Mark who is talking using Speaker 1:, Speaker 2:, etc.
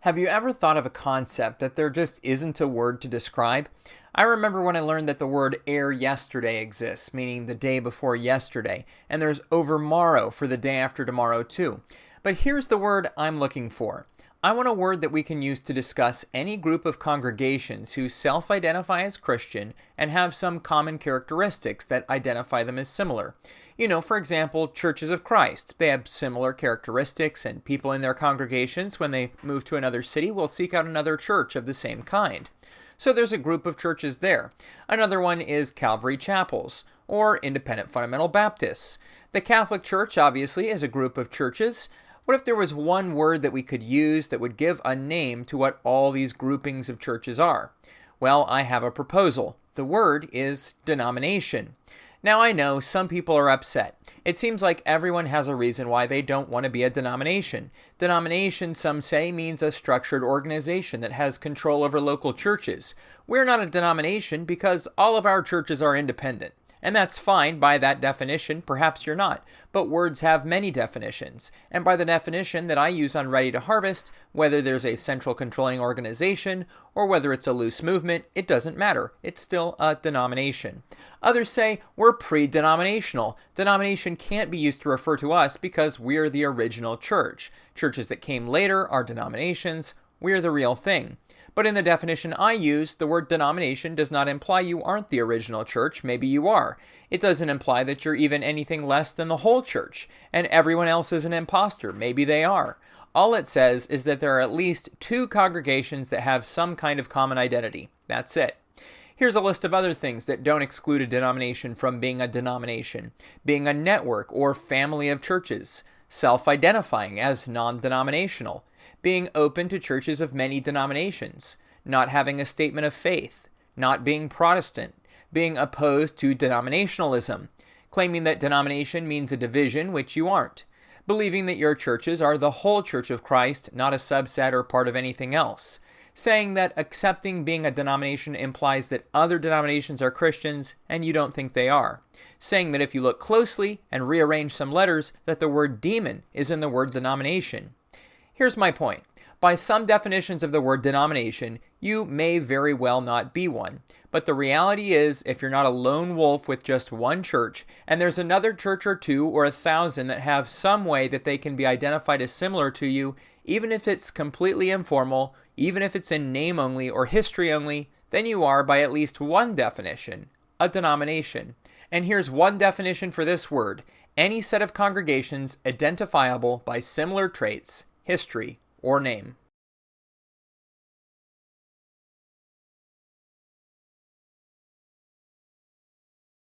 Speaker 1: Have you ever thought of a concept that there just isn't a word to describe? I remember when I learned that the word ere yesterday exists, meaning the day before yesterday, and there's overmorrow for the day after tomorrow too. But here's the word I'm looking for. I want a word that we can use to discuss any group of congregations who self-identify as Christian and have some common characteristics that identify them as similar. For example, churches of Christ. They have similar characteristics, and people in their congregations, when they move to another city, will seek out another church of the same kind. So there's a group of churches there. Another one is Calvary Chapels, or Independent Fundamental Baptists. The Catholic Church, obviously, is a group of churches. What if there was one word that we could use that would give a name to what all these groupings of churches are? Well, I have a proposal. The word is denomination. Now I know some people are upset. It seems like everyone has a reason why they don't want to be a denomination. Denomination, some say, means a structured organization that has control over local churches. We're not a denomination because all of our churches are independent. And that's fine by that definition, perhaps you're not. But words have many definitions. And by the definition that I use on Ready to Harvest, whether there's a central controlling organization or whether it's a loose movement, it doesn't matter. It's still a denomination. Others say we're pre-denominational. Denomination can't be used to refer to us because we're the original church. Churches that came later are denominations. We're the real thing. But in the definition I use, the word denomination does not imply you aren't the original church. Maybe you are. It doesn't imply that you're even anything less than the whole church, and everyone else is an imposter. Maybe they are. All it says is that there are at least two congregations that have some kind of common identity. That's it. Here's a list of other things that don't exclude a denomination from being a denomination. Being a network or family of churches. Self-identifying as non-denominational. Being open to churches of many denominations, not having a statement of faith, not being Protestant, being opposed to denominationalism, claiming that denomination means a division, which you aren't, believing that your churches are the whole Church of Christ, not a subset or part of anything else, saying that accepting being a denomination implies that other denominations are Christians and you don't think they are, saying that if you look closely and rearrange some letters, that the word demon is in the word denomination. Here's my point. By some definitions of the word denomination, you may very well not be one. But the reality is, if you're not a lone wolf with just one church, and there's another church or two or 1,000 that have some way that they can be identified as similar to you, even if it's completely informal, even if it's in name only or history only, then you are, by at least one definition, a denomination. And here's one definition for this word: any set of congregations identifiable by similar traits, history, or name.